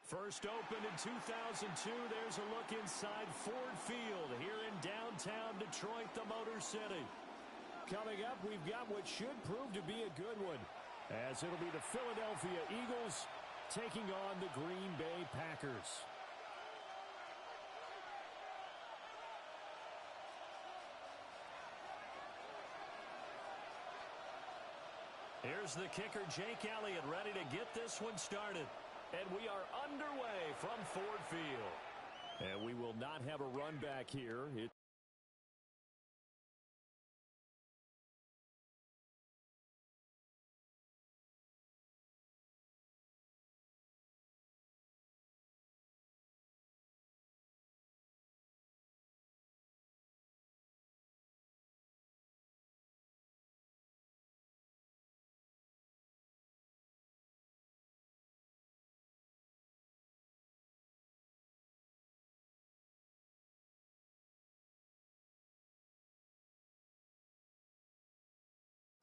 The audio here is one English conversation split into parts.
First opened in 2002, there's a look inside Ford Field here in downtown Detroit, the Motor City. Coming up, we've got what should prove to be a good one, as it'll be the Philadelphia Eagles taking on the Green Bay Packers. Here's the kicker, Jake Elliott, ready to get this one started. And we are underway from Ford Field. And we will not have a run back here.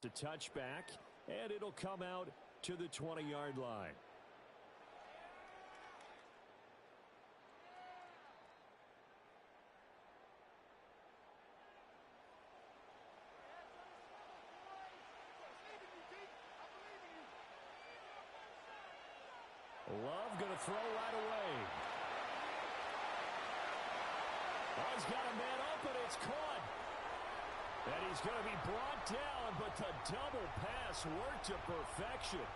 To touchback, and it'll come out to the 20-yard line. Love going to throw right away. Oh, he's got a man open. It's caught. And he's going to be brought down, but the double pass worked to perfection.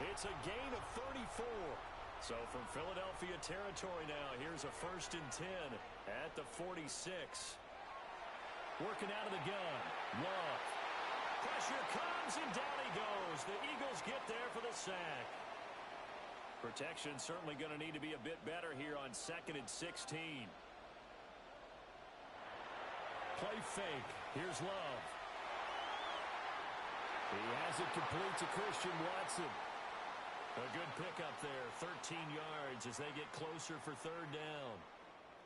It's a gain of 34. So from Philadelphia territory now, here's a 1st and 10 at the 46. Working out of the gun. Love. Pressure comes, and down he goes. The Eagles get there for the sack. Protection certainly going to need to be a bit better here on 2nd and 16. Play fake. Here's Love. He has it complete to Christian Watson. A good pickup there. 13 yards as they get closer for 3rd down.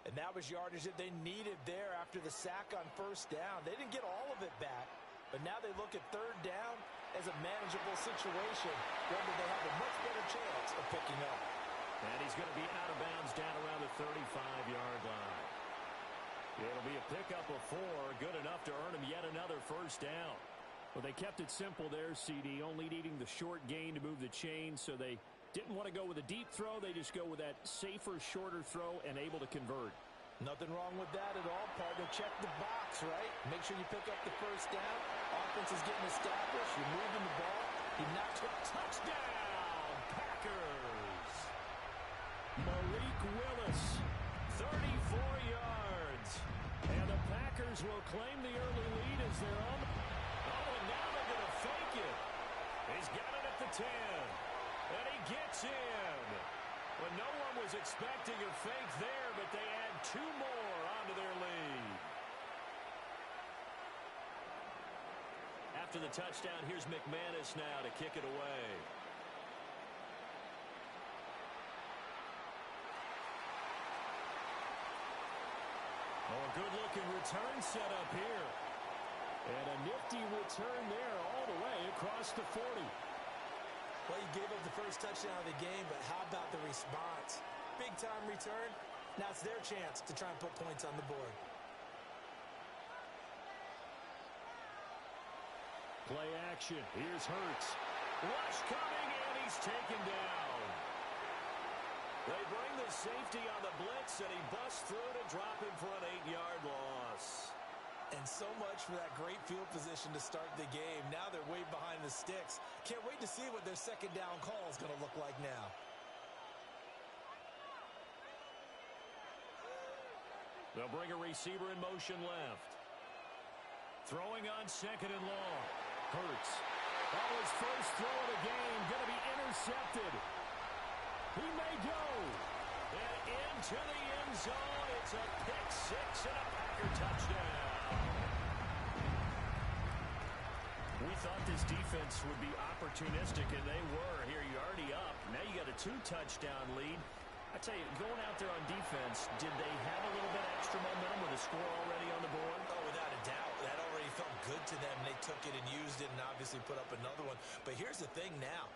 And that was yardage that they needed there after the sack on 1st down. They didn't get all of it back, but now they look at 3rd down as a manageable situation where they have a much better chance of picking up. And he's going to be out of bounds down around the 35-yard line. It'll be a pickup of 4, good enough to earn him yet another 1st down. Well, they kept it simple there, CD, only needing the short gain to move the chain, so they didn't want to go with a deep throw. They just go with that safer, shorter throw and able to convert. Nothing wrong with that at all, partner. Check the box, right? Make sure you pick up the 1st down. Offense is getting established. You're moving the ball. He knocks it. Touchdown, Packers! Malik Willis, 34 yards. And the Packers will claim the early lead as they're on. Oh, and now they're going to fake it. He's got it at the 10. And he gets in. Well, no one was expecting a fake there, but they add 2 more onto their lead. After the touchdown, here's McManus now to kick it away. Oh, a good-looking return set up here. And a nifty return there all the way across the 40. Well, you gave up the first touchdown of the game, but how about the response? Big-time return. Now it's their chance to try and put points on the board. Play action. Here's Hurts. Rush coming, and he's taken down. They bring the safety on the blitz, and he busts through to drop him for an 8-yard loss. And so much for that great field position to start the game. Now they're way behind the sticks. Can't wait to see what their 2nd down call is going to look like now. They'll bring a receiver in motion left. Throwing on 2nd and long. Hurts. Oh, his first throw of the game going to be intercepted. He may go. And into the end zone. It's a pick 6 and a Packer touchdown. We thought this defense would be opportunistic, and they were. Here, you're already up. Now you got a 2-touchdown lead. I tell you, going out there on defense, did they have a little bit extra momentum with a score already on the board? Oh, without a doubt. That already felt good to them. They took it and used it and obviously put up another one. But here's the thing now.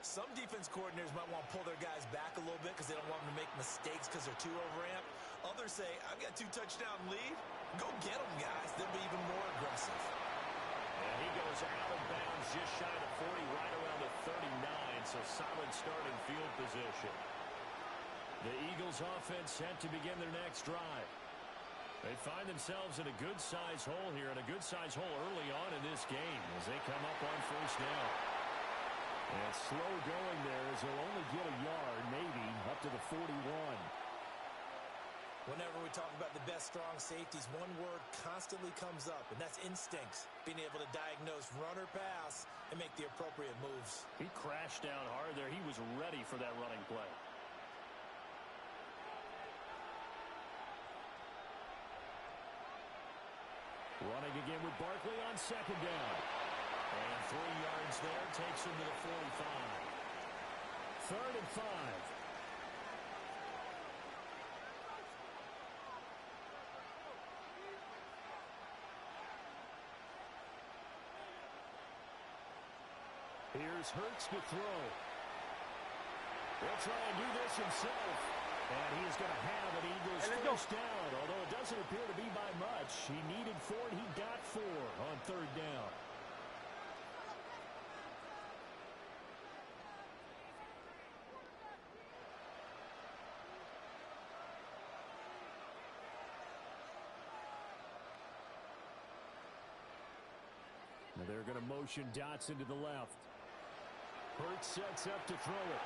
Some defense coordinators might want to pull their guys back a little bit because they don't want them to make mistakes because they're too overamped. Others say, I've got 2 touchdown lead. Go get them, guys. They'll be even more aggressive. And he goes out of bounds just shy of 40, right around the 39, so solid starting field position. The Eagles offense set to begin their next drive. They find themselves in a good-sized hole here, and a good-sized hole early on in this game as they come up on first down. And slow going there as they'll only get a yard, maybe, up to the 41. Whenever we talk about the best strong safeties, one word constantly comes up, and that's instincts. Being able to diagnose run or pass and make the appropriate moves. He crashed down hard there. He was ready for that running play. Running again with Barkley on second down. And 3 yards there takes him to the 45. 3rd and 5. Here's Hurts to throw. He'll try and do this himself. And he is going to have an Eagles first down, although it doesn't appear to be by much. He needed 4, and he got 4 on 3rd down. Now they're going to motion Dotson to the left. Hurts sets up to throw it.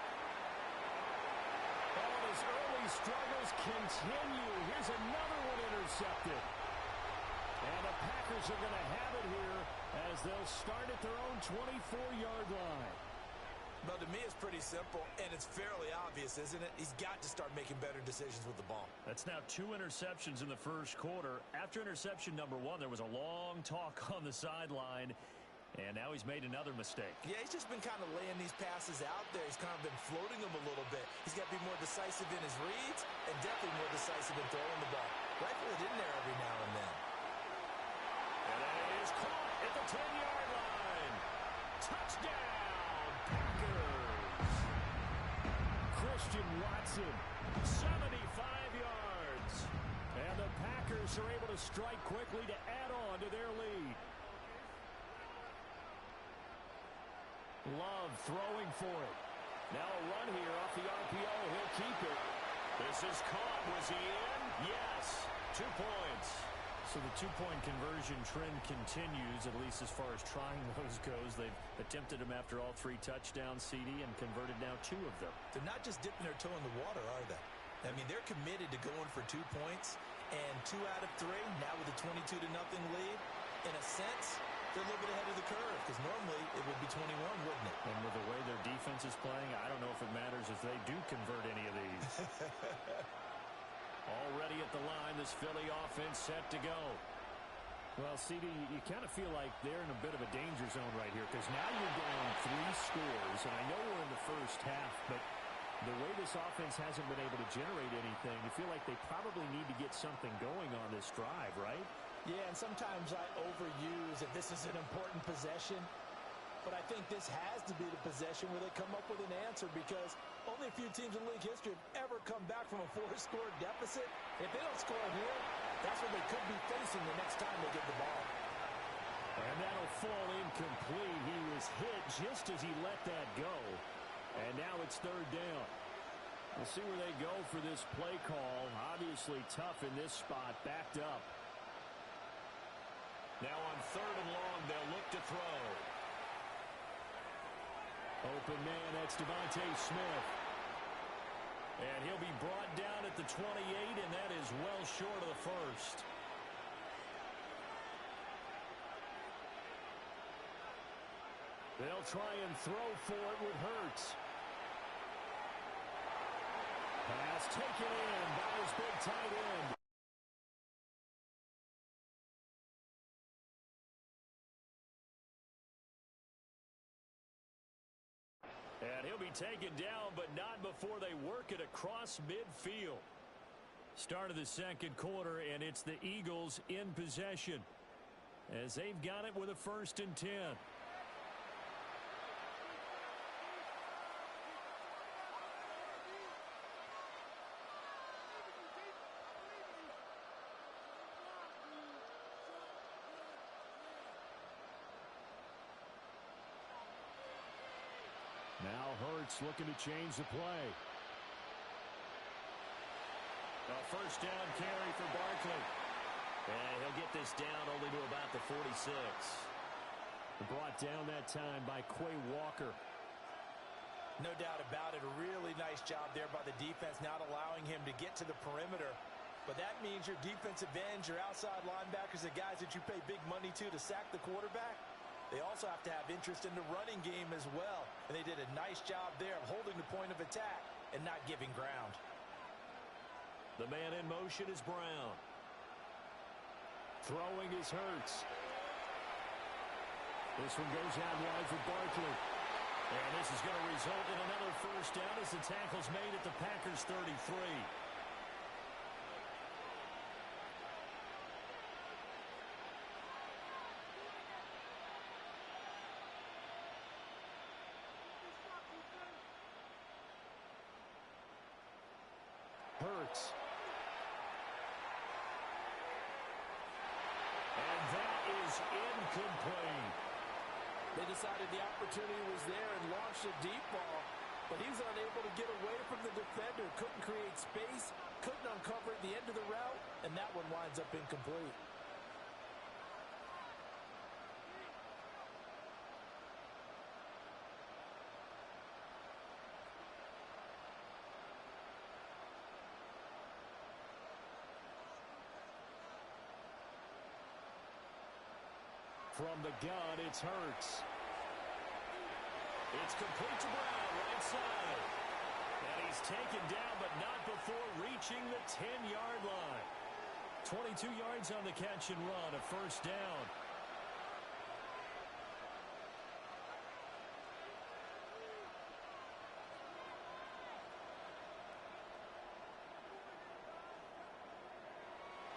And his early struggles continue. Here's another one intercepted. And the Packers are going to have it here as they'll start at their own 24-yard line. But to me, it's pretty simple, and it's fairly obvious, isn't it? He's got to start making better decisions with the ball. That's now 2 interceptions in the first quarter. After interception number 1, there was a long talk on the sideline, and now he's made another mistake. Yeah, he's just been kind of laying these passes out there. He's kind of been floating them a little bit. He's got to be more decisive in his reads and definitely more decisive in throwing the ball. Rifle it in there every now and then. And that is caught at the 10-yard line. Touchdown, Packers. Christian Watson, 75 yards. And the Packers are able to strike quickly to add on to their lead. Love throwing for it. Now a run here off the RPO. He'll keep it. This is caught. Was he in? Yes. 2 points. So the 2-point conversion trend continues, at least as far as trying those goes. They've attempted them after all 3 touchdowns, CD, and converted now 2 of them. They're not just dipping their toe in the water, are they? I mean, they're committed to going for 2 points, and 2 out of 3, now with a 22-0 lead. In a sense, they're a little bit ahead of the curve, because normally it would be 21, wouldn't it? And with the way their defense is playing, I don't know if it matters if they do convert any of these. Already at the line, this Philly offense set to go. Well, CD, you kind of feel like they're in a bit of a danger zone right here, because now you're down 3 scores, and I know we're in the first half, but the way this offense hasn't been able to generate anything, you feel like they probably need to get something going on this drive, right? Yeah, and sometimes I overuse if this is an important possession. But I think this has to be the possession where they come up with an answer, because only a few teams in league history have ever come back from a 4-score deficit. If they don't score here, that's what they could be facing the next time they get the ball. And that'll fall incomplete. He was hit just as he let that go. And now it's 3rd down. We'll see where they go for this play call. Obviously tough in this spot, backed up. Now on 3rd and long, they'll look to throw. Open man, that's Devontae Smith. And he'll be brought down at the 28, and that is well short of the first. They'll try and throw for it with Hurts. Pass taken in by his big tight end. And he'll be taken down, but not before they work it across midfield. Start of the second quarter, and it's the Eagles in possession as they've got it with a 1st and 10. Hurts looking to change the play. A first down carry for Barkley. And he'll get this down only to about the 46. Brought down that time by Quay Walker. No doubt about it. A really nice job there by the defense, not allowing him to get to the perimeter. But that means your defensive ends, your outside linebackers, the guys that you pay big money to sack the quarterback, they also have to have interest in the running game as well. And they did a nice job there of holding the point of attack and not giving ground. The man in motion is Brown. Throwing is Hurts. This one goes out wide for Barkley. And this is going to result in another first down as the tackle's made at the Packers' 33. Hurts. And that is incomplete. They decided the opportunity was there and launched a deep ball, but he was unable to get away from the defender, couldn't create space, couldn't uncover at the end of the route, and that one winds up incomplete. From the gun, it's Hurts. It's complete to Brown, right side. And he's taken down, but not before reaching the 10-yard line. 22 yards on the catch and run, a first down.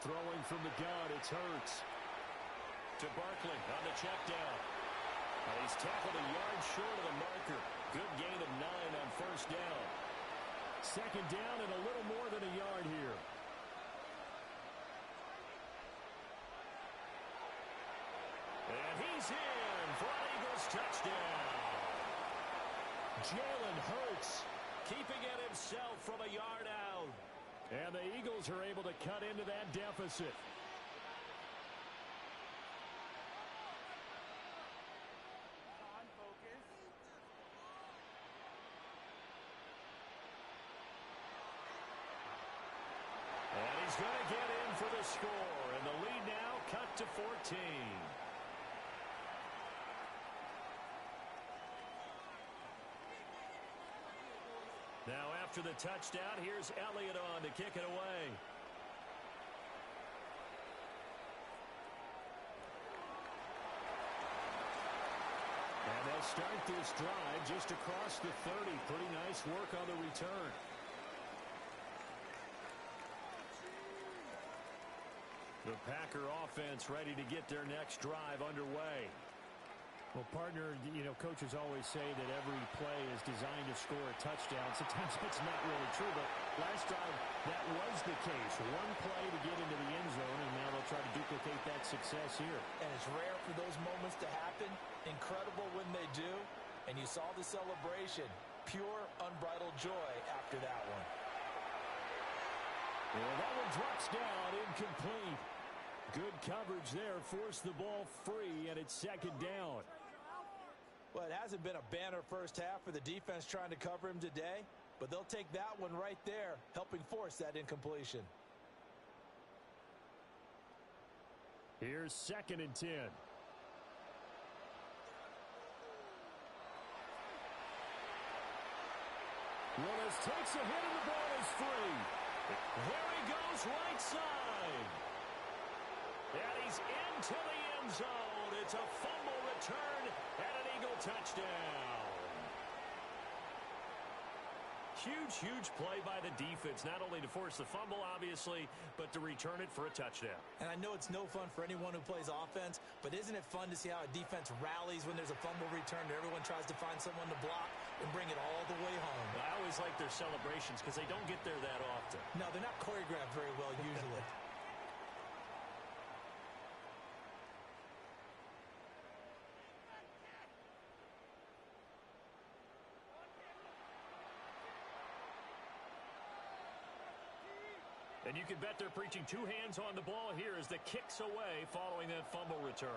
Throwing from the gun, it's Hurts. To Barkley on the check down. He's tackled a yard short of the marker. Good gain of 9 on first down. Second down and a little more than a yard here. And he's in for an Eagles touchdown. Jalen Hurts keeping it himself from a yard out. And the Eagles are able to cut into that deficit. He's going to get in for the score, and the lead now cut to 14. Now after the touchdown, here's Elliott on to kick it away. And they'll start this drive just across the 30. Pretty nice work on the return. The Packer offense ready to get their next drive underway. Well, partner, coaches always say that every play is designed to score a touchdown. Sometimes it's not really true, but last drive, that was the case. One play to get into the end zone, and now they'll try to duplicate that success here. And it's rare for those moments to happen. Incredible when they do. And you saw the celebration. Pure, unbridled joy after that one. Well, that one drops down, incomplete. Good coverage there, forced the ball free, and it's second down. Well, it hasn't been a banner first half for the defense trying to cover him today, but they'll take that one right there, helping force that incompletion. Here's 2nd and 10. Willis takes a hit and the ball is free. There he goes, right side. And he's into the end zone. It's a fumble return and an Eagle touchdown. Huge play by the defense, not only to force the fumble, obviously, but to return it for a touchdown. And I know it's no fun for anyone who plays offense, but isn't it fun to see how a defense rallies when there's a fumble return and everyone tries to find someone to block and bring it all the way home? I always like their celebrations because they don't get there that often. No, they're not choreographed very well usually. And you can bet they're preaching two hands on the ball here as the kick's away following that fumble return.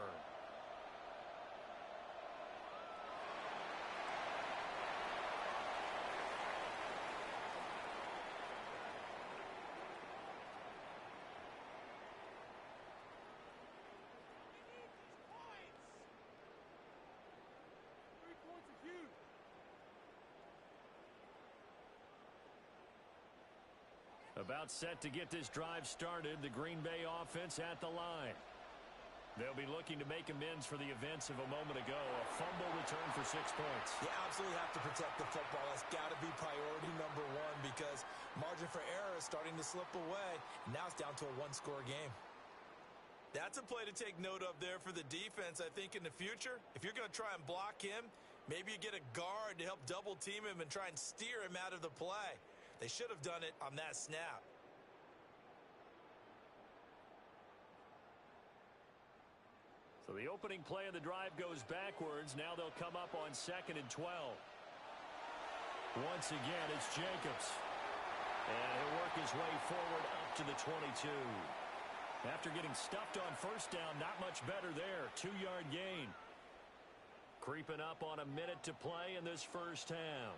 About set to get this drive started, the Green Bay offense at the line. They'll be looking to make amends for the events of a moment ago. A fumble return for 6 points. You absolutely have to protect the football. That's got to be priority number one because margin for error is starting to slip away. Now it's down to a one-score game. That's a play to take note of there for the defense. I think in the future, if you're going to try and block him, maybe you get a guard to help double-team him and try and steer him out of the play. They should have done it on that snap. So the opening play of the drive goes backwards. Now they'll come up on 2nd and 12. Once again, it's Jacobs. And he'll work his way forward up to the 22. After getting stuffed on first down, not much better there. 2-yard gain. Creeping up on a minute to play in this first half.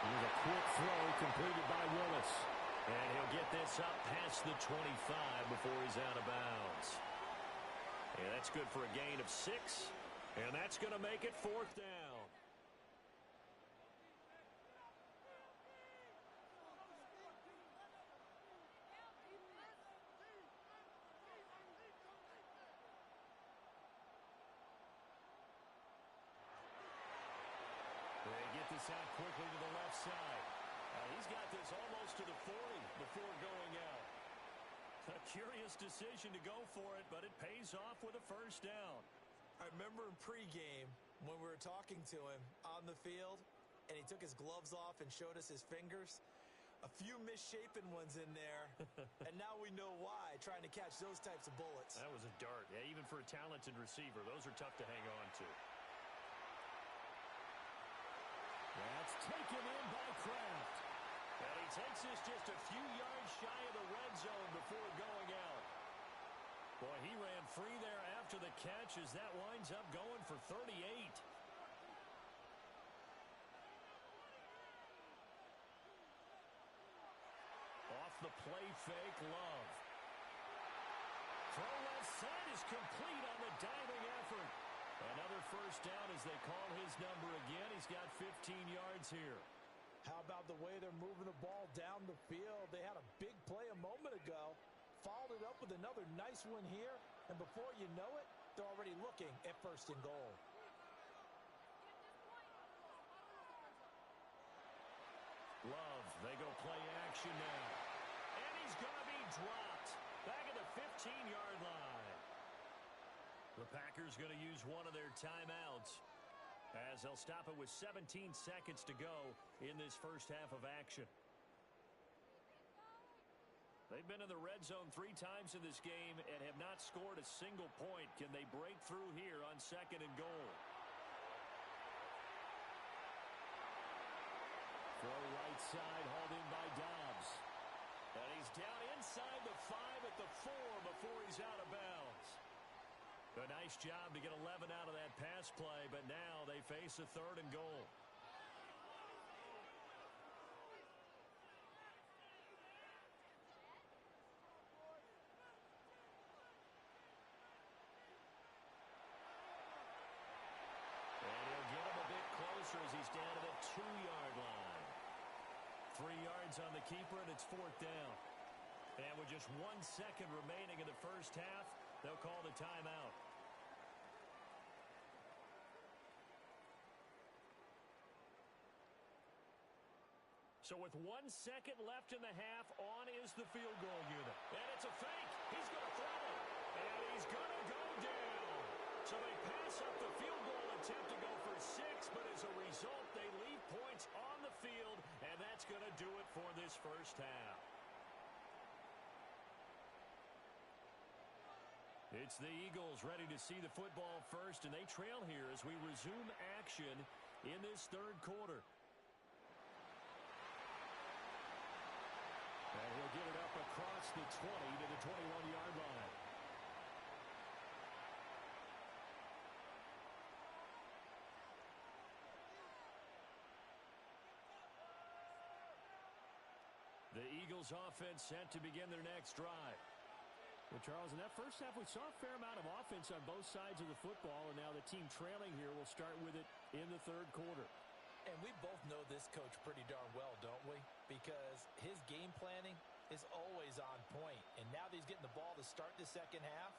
Here's a quick throw completed by Willis. And he'll get this up past the 25 before he's out of bounds. And that's good for a gain of 6. And that's going to make it 4th down. They get this out quickly to the left side. He's got this almost to the 40 before going out. A curious decision to go for it, but it pays off with a first down. I remember in pregame when we were talking to him on the field, and he took his gloves off and showed us his fingers. A few misshapen ones in there, and now we know why, trying to catch those types of bullets. That was a dart. Yeah, even for a talented receiver, those are tough to hang on to. That's taken in by Kraft. And he takes this just a few yards shy of the red zone before going out. Boy, he ran free there after the catch as that winds up going for 38. Off the play fake, Love. Throw left side is complete on the diving effort. Another first down as they call his number again. He's got 15 yards here. How about the way they're moving the ball down the field? They had a big play a moment ago, followed it up with another nice one here, and before you know it, they're already looking at 1st and goal. Love, they go play action now. And he's going to be dropped back at the 15-yard line. The Packers going to use one of their timeouts as they'll stop it with 17 seconds to go in this first half of action. They've been in the red zone 3 times in this game and have not scored a single point. Can they break through here on 2nd and goal? Throw right side, hauled in by Dobbs. And he's down inside the 5 at the 4 before he's out of bounds. A nice job to get 11 out of that pass play, but now they face a 3rd and goal. And he'll get him a bit closer as he's down to the 2-yard line. 3 yards on the keeper, and it's 4th down. And with just 1 second remaining in the first half, they'll call the timeout. So with 1 second left in the half, on is the field goal unit. And it's a fake. He's going to throw it. And he's going to go down. So they pass up the field goal attempt to go for 6, but as a result, they leave points on the field, and that's going to do it for this first half. It's the Eagles ready to see the football first, and they trail here as we resume action in this third quarter. And he'll get it up across the 20 to the 21-yard line. The Eagles offense set to begin their next drive. Well, Charles, in that first half, we saw a fair amount of offense on both sides of the football, and now the team trailing here will start with it in the third quarter. And we both know this coach pretty darn well, don't we? Because his game planning is always on point. And now that he's getting the ball to start the second half,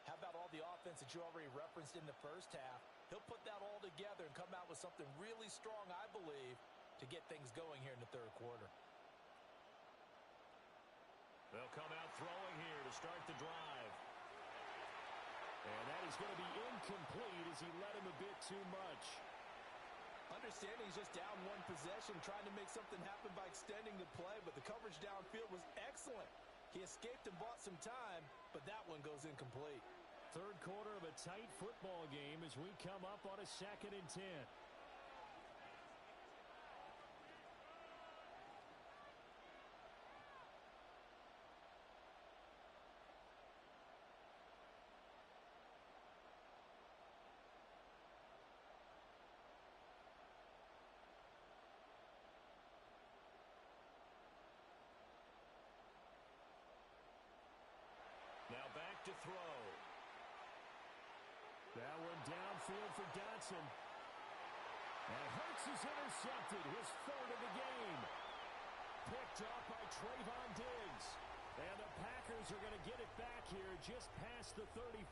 how about all the offense that you already referenced in the first half? He'll put that all together and come out with something really strong, I believe, to get things going here in the third quarter. They'll come out throwing here to start the drive. And that is going to be incomplete as he led him a bit too much. Understanding he's just down one possession, trying to make something happen by extending the play, but the coverage downfield was excellent. He escaped and bought some time, but that one goes incomplete. Third quarter of a tight football game as we come up on a 2nd and 10. Now back to throw. That one downfield for Dotson. And Hurts is intercepted, his 3rd of the game. Picked up by Trayvon Diggs. And the Packers are going to get it back here just past the 35.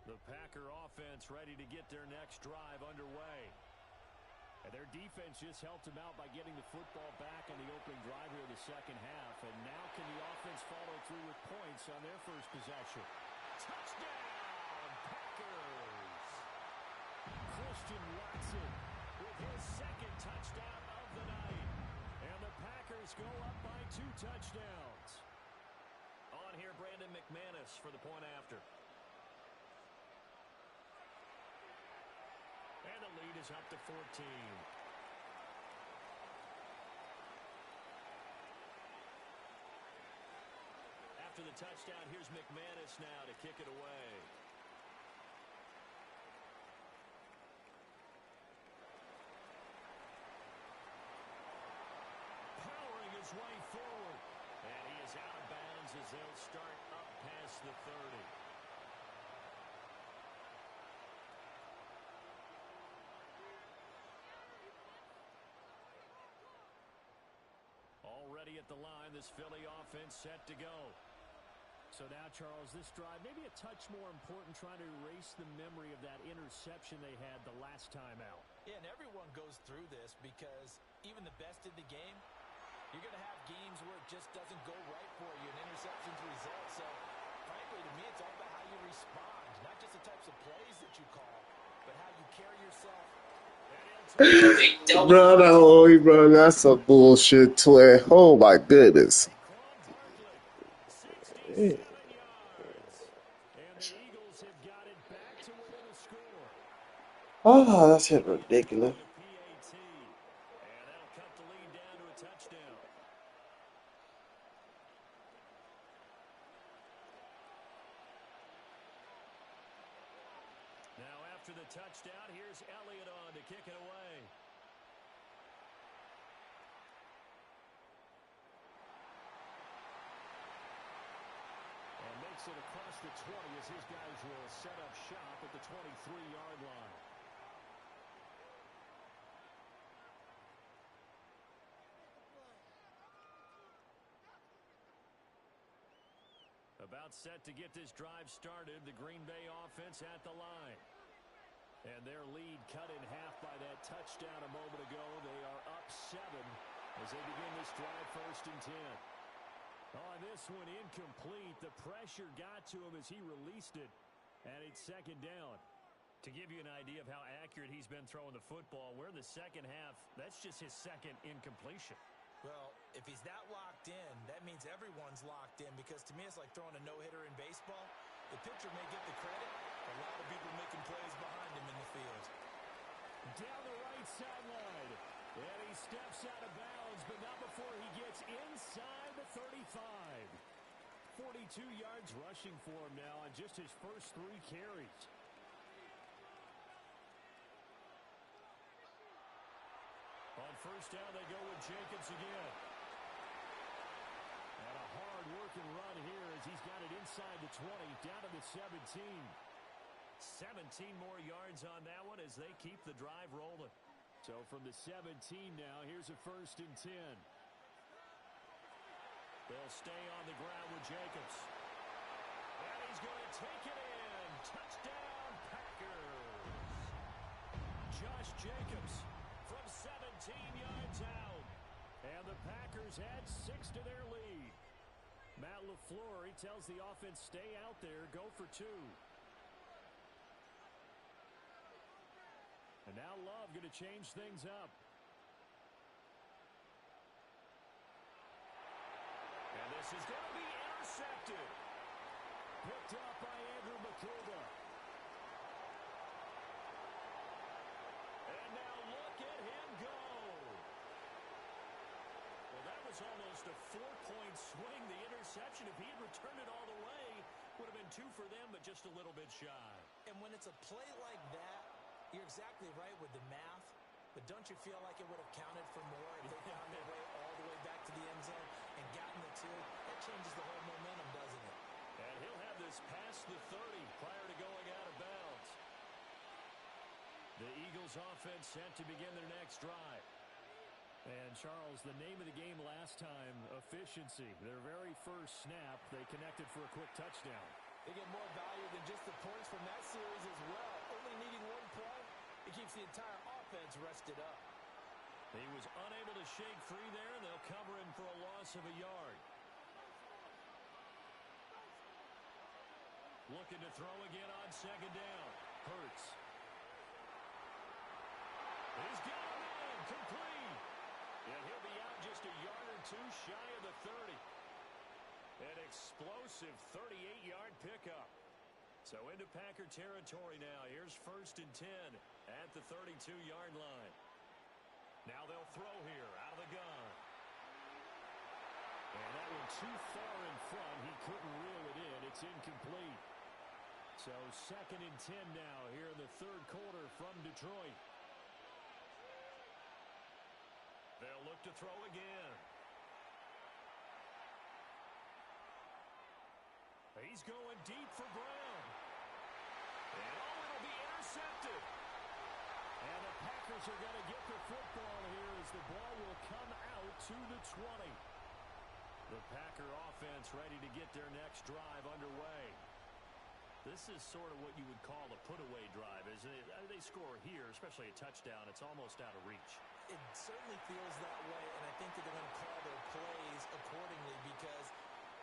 The Packer offense ready to get their next drive underway. And their defense just helped them out by getting the football back in the opening drive here in the second half. And now can the offense follow through with points on their first possession? Touchdown, Packers! Christian Watson with his 2nd touchdown of the night. And the Packers go up by 2 touchdowns. On here, Brandon McManus for the point after. And the lead is up to 14. After the touchdown, here's McManus now to kick it away. Powering his way forward. And he is out of bounds as they'll start up past the 30. Already at the line, this Philly offense set to go. So now, Charles, this drive maybe a touch more important, trying to erase the memory of that interception they had the last time out. Yeah, and everyone goes through this because even the best in the game, you're going to have games where it just doesn't go right for you and interceptions result. So, frankly, to me, it's all about how you respond, not just the types of plays that you call, but how you carry yourself. Bro, that's some bullshit twin. Oh my goodness. Barkley, 67 yards. And the Eagles have got it back to within a score. Oh, that's just ridiculous. PAT. And that'll cut the lead down to a touchdown. Now after the touchdown, here's Elliott on to kick it away. And makes it across the 20 as his guys will set up shop at the 23-yard line. About set to get this drive started, the Green Bay offense at the line. And their lead cut in half by that touchdown a moment ago. They are up 7 as they begin this drive 1st and 10. On this one, incomplete. The pressure got to him as he released it. And it's 2nd down. To give you an idea of how accurate he's been throwing the football, we're in the second half. That's just his 2nd incompletion. Well, if he's that locked in, that means everyone's locked in, because to me it's like throwing a no-hitter in baseball. The pitcher may get the credit, but a lot of people making plays behind him in the field. Down the right sideline, and he steps out of bounds, but not before he gets inside the 35. 42 yards rushing for him now on just his first 3 carries. On first down, they go with Jacobs again. And a hard-working run here as he's got it inside the 20, down to the 17. 17 more yards on that one as they keep the drive rolling. So from the 17 now, here's a 1st and 10. They'll stay on the ground with Jacobs. And he's going to take it in. Touchdown, Packers. Josh Jacobs from 17 yards out. And the Packers add 6 to their lead. Matt LaFleur, he tells the offense, stay out there, go for 2. And now Love going to change things up. And this is going to be intercepted. Picked up by Andrew McCullough. And now look at him go. Well, that was almost a 4-point swing. The interception, if he had returned it all the way, would have been 2 for them, but just a little bit shy. And when it's a play like that, you're exactly right with the math, but don't you feel like it would have counted for more if they found their way all the way back to the end zone and gotten the 2? That changes the whole momentum, doesn't it? And he'll have this past the 30 prior to going out of bounds. The Eagles offense set to begin their next drive. And Charles, the name of the game last time, efficiency. Their very first snap, they connected for a quick touchdown. They get more value than just the points from that series as well. Only needing 1 play, it keeps the entire offense rested up. He was unable to shake free there, and they'll cover him for a loss of a yard. Looking to throw again on 2nd down. Hurts. He's got him in, complete. And he'll be out just a yard or 2 shy of the 30. An explosive 38-yard pickup. So into Packer territory now. Here's 1st and 10 at the 32-yard line. Now they'll throw here out of the gun. And that one too far in front. He couldn't reel it in. It's incomplete. So 2nd and 10 now here in the 3rd quarter from Detroit. They'll look to throw again. He's going deep for Brown. And it'll be intercepted. And the Packers are going to get the football here as the ball will come out to the 20. The Packer offense ready to get their next drive underway. This is sort of what you would call a put-away drive, isn't it? They score here, especially a touchdown. It's almost out of reach. It certainly feels that way, and I think that they're going to call their plays accordingly, because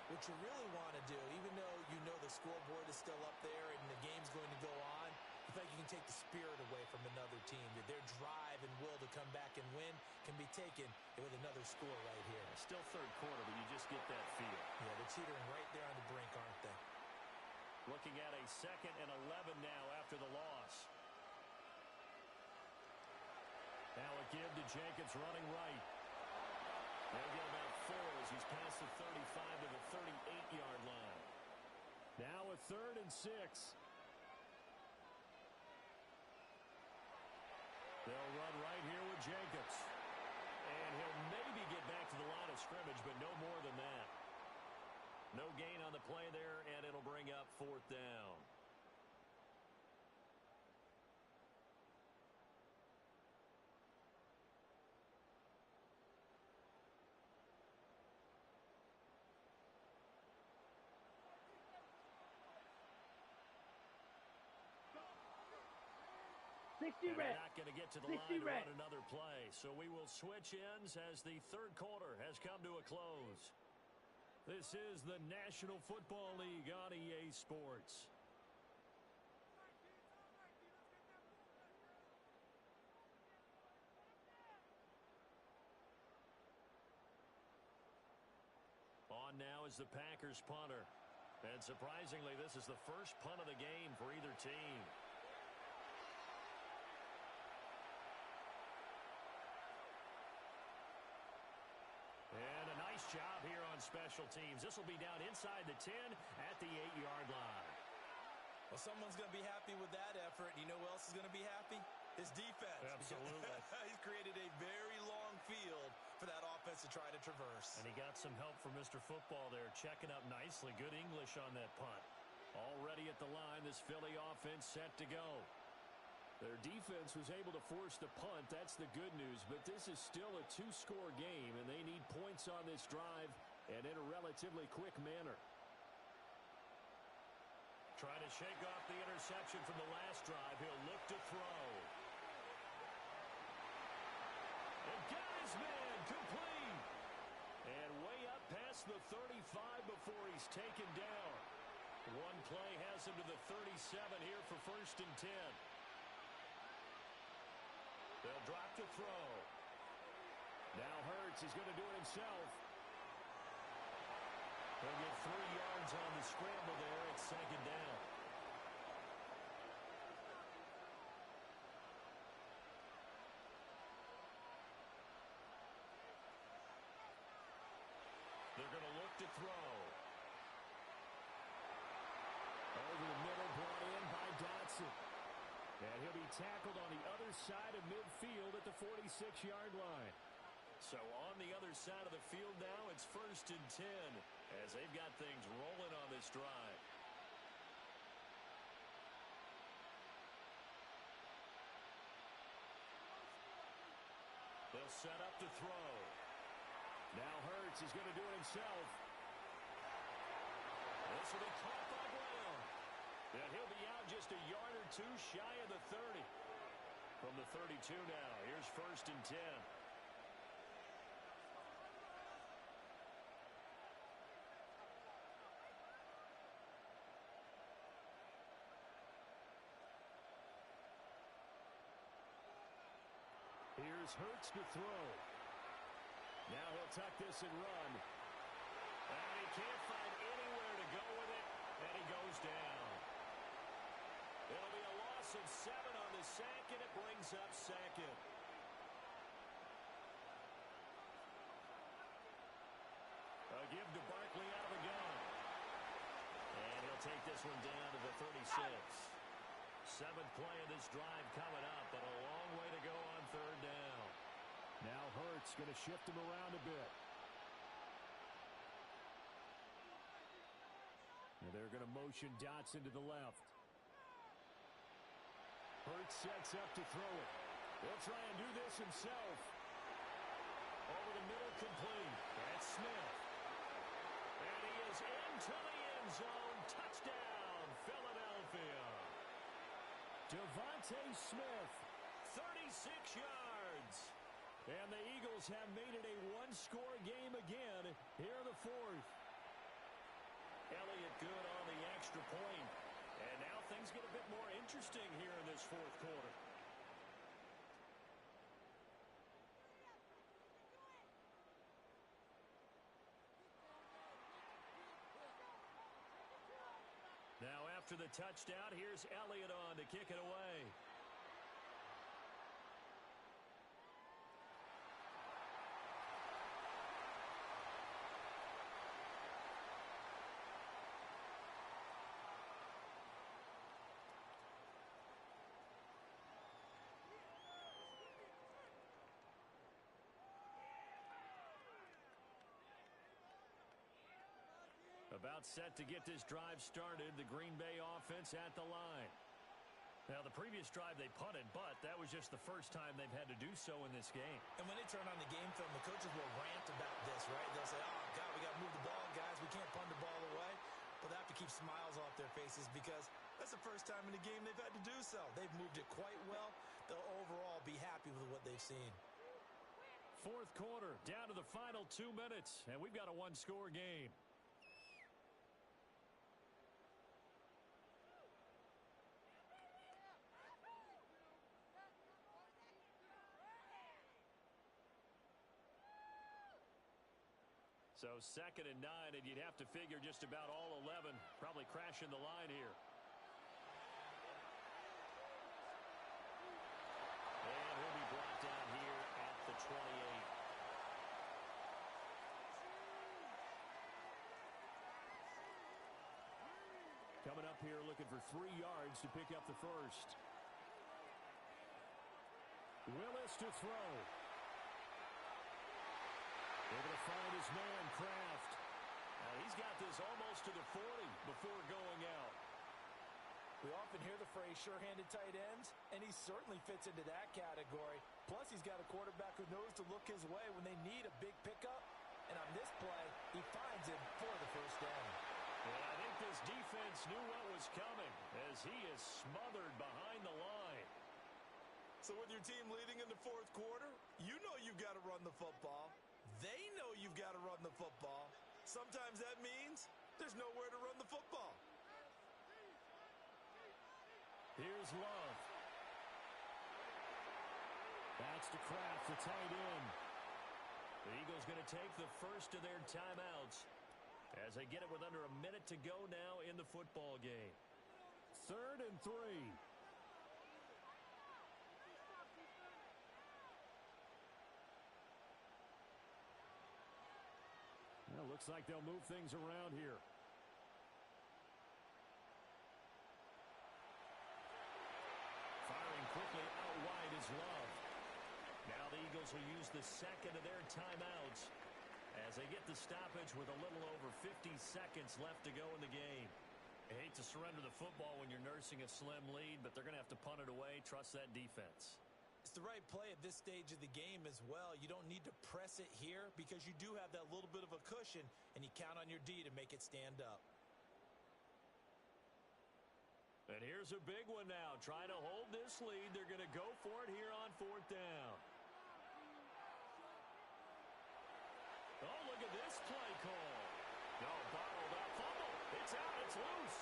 what you really want to do, even though you know the scoreboard is still up there and the game's going to go on, you think you can take the spirit away from another team. That their drive and will to come back and win can be taken with another score right here. Still 3rd quarter, but you just get that feel. Yeah, they're teetering right there on the brink, aren't they? Looking at a 2nd and 11 now after the loss. Now a give to Jacobs running right. They'll get about 4 as he's past the 35 to the 38-yard line. Now a 3rd and 6. They'll run right here with Jacobs. And he'll maybe get back to the line of scrimmage, but no more than that. No gain on the play there, and it'll bring up 4th down. And they're not going to get to the line to run another play. So we will switch ends as the 3rd quarter has come to a close. This is the National Football League on EA Sports. now is the Packers punter. And surprisingly, this is the first punt of the game for either team. And a nice job here on special teams. This will be down inside the 10 at the 8-yard line. Well, someone's going to be happy with that effort. You know who else is going to be happy? His defense. Absolutely. He's created a very long field for that offense to try to traverse. And he got some help from Mr. Football there, checking up nicely. Good English on that punt. Already at the line, this Philly offense set to go. Their defense was able to force the punt. That's the good news. But this is still a two-score game, and they need points on this drive and in a relatively quick manner. Trying to shake off the interception from the last drive. He'll look to throw. And got his man complete. And way up past the 35 before he's taken down. One play has him to the 37 here for 1st and 10. They'll drop to throw. Now Hurts is going to do it himself. He'll get 3 yards on the scramble there at 2nd down. They're going to look to throw. Over the middle, brought in by Dotson. And he'll be tackled on the other side of midfield at the 46-yard line. So on the other side of the field now, it's 1st and 10 as they've got things rolling on this drive. They'll set up to throw. Now Hurts is going to do it himself. This will be caught by Brown. And he'll be out just a yard or two shy of the 30. From the 32 now, here's 1st and 10. Here's Hurts to throw. Now he'll tuck this and run. And he can't find anywhere to go with it, and he goes down. It'll be a loss of 7 on the sack, and it brings up 2nd. A give to Barkley out of the gun. And he'll take this one down to the 36. 7th play of this drive coming up, but a long way to go on 3rd down. Now Hurts going to shift him around a bit. And they're going to motion Dotson to the left. Hurts sets up to throw it. He'll try and do this himself. Over the middle, complete. That's Smith. And he is into the end zone. Touchdown, Philadelphia. Devontae Smith, 36 yards. And the Eagles have made it a one-score game again here in the 4th. Elliott good on the extra point. And now things get a bit more interesting here in this 4th quarter. Now after the touchdown, here's Elliott on to kick it away. About set to get this drive started, the Green Bay offense at the line. Now, the previous drive they punted, but that was just the first time they've had to do so in this game. And when they turn on the game film, the coaches will rant about this, right? They'll say, oh, God, we got to move the ball, guys. We can't punt the ball away. But they have to keep smiles off their faces because that's the first time in the game they've had to do so. They've moved it quite well. They'll overall be happy with what they've seen. 4th quarter, down to the final 2 minutes, and we've got a one-score game. So 2nd and 9, and you'd have to figure just about all 11 probably crashing the line here. And he'll be brought down here at the 28. Coming up here looking for 3 yards to pick up the first. Willis to throw. Able to find his man, Kraft. Now he's got this almost to the 40 before going out. We often hear the phrase sure-handed tight ends, and he certainly fits into that category. Plus, he's got a quarterback who knows to look his way when they need a big pickup. And on this play, he finds him for the first down. Well, I think this defense knew what was coming as he is smothered behind the line. So with your team leading in the 4th quarter, you know you've got to run the football. They know you've got to run the football. Sometimes that means there's nowhere to run the football. Here's Love. That's to Kraft, the tight end. The Eagles going to take the first of their timeouts as they get it with under a minute to go now in the football game. 3rd and 3. Well, looks like they'll move things around here. Firing quickly out wide is Love. Now the Eagles will use the 2nd of their timeouts as they get the stoppage with a little over 50 seconds left to go in the game. I hate to surrender the football when you're nursing a slim lead, but they're going to have to punt it away. Trust that defense. It's the right play at this stage of the game as well. You don't need to press it here because you do have that little bit of a cushion, and you count on your D to make it stand up. And here's a big one now. Trying to hold this lead. They're going to go for it here on 4th down. Oh, look at this play call. No, bottled up. Fumble. It's out. It's loose.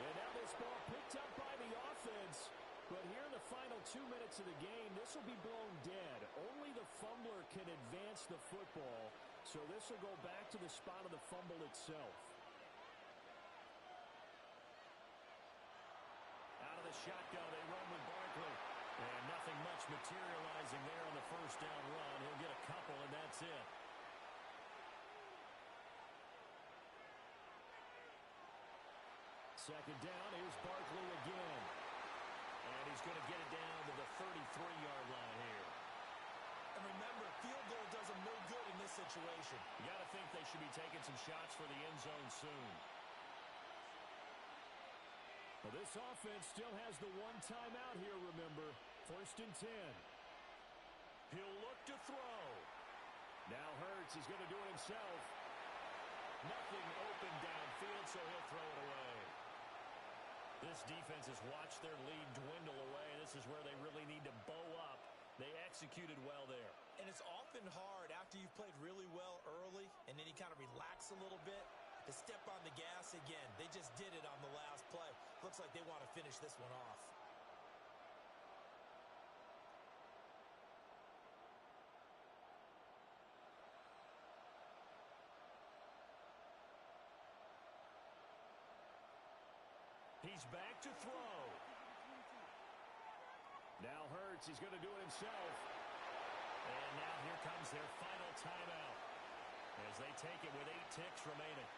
And now this ball picked up by the offense. But here in the final 2 minutes of the game, this will be blown dead. Only the fumbler can advance the football. So this will go back to the spot of the fumble itself. Out of the shotgun, they run with Barkley. And nothing much materializing there on the first down run. He'll get a couple, and that's it. Second down, here's Barkley again. And he's going to get it down to the 33-yard line here. And remember, field goal does them no good in this situation. You got to think they should be taking some shots for the end zone soon. Well, this offense still has the 1 timeout here, remember. 1st and 10. He'll look to throw. Now Hurts is going to do it himself. Nothing open downfield, so he'll throw it away. This defense has watched their lead dwindle away. This is where they really need to bow up. They executed well there. And it's often hard after you've played really well early and then you kind of relax a little bit to step on the gas again. They just did it on the last play. Looks like they want to finish this one off. He's back to throw. Now Hurts, he's going to do it himself. And now here comes their final timeout as they take it with 8 ticks remaining.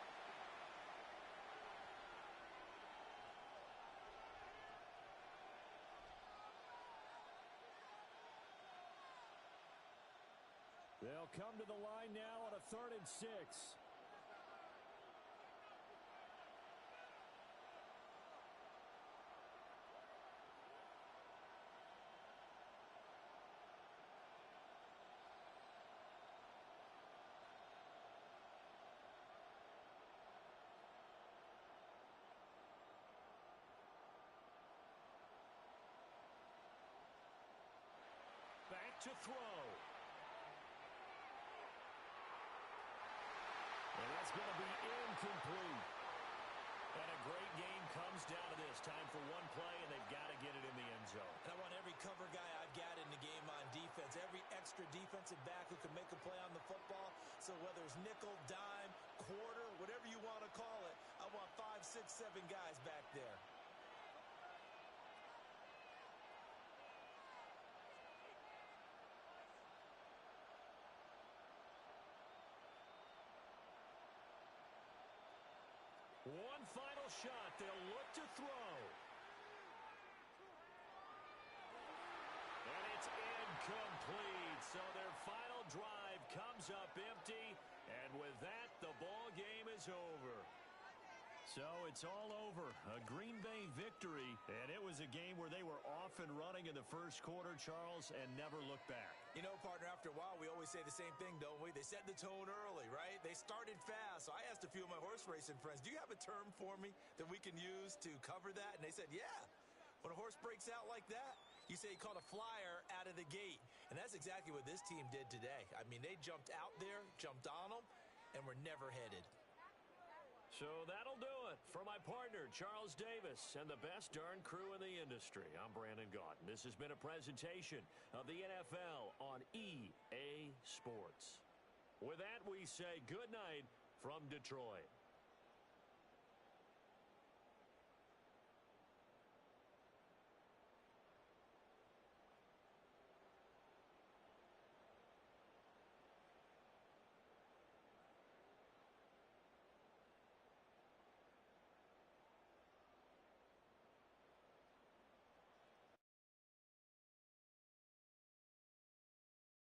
They'll come to the line now on a 3rd and 6. Back to throw. And that's going to be incomplete. And a great game comes down to this. Time for one play, and they've got to get it in the end zone. And I want every cover guy I've got in the game on defense, every extra defensive back who can make a play on the football. So whether it's nickel, dime, quarter, whatever you want to call it. I want 5, 6, 7 guys back there. One final shot. They'll look to throw. And it's incomplete. So their final drive comes up empty. And with that, the ball game is over. So it's all over. A Green Bay victory. And it was a game where they were off and running in the first quarter, Charles, and never looked back. You know, partner, after a while, we always say the same thing, don't we? They set the tone early, right? They started fast. So I asked a few of my horse racing friends, do you have a term for me that we can use to cover that? And they said, yeah. When a horse breaks out like that, you say he caught a flyer out of the gate. And that's exactly what this team did today. I mean, they jumped out there, jumped on them, and were never headed. So that'll do it for my partner, Charles Davis, and the best darn crew in the industry. I'm Brandon Gaudin. This has been a presentation of the NFL on EA Sports. With that, we say good night from Detroit.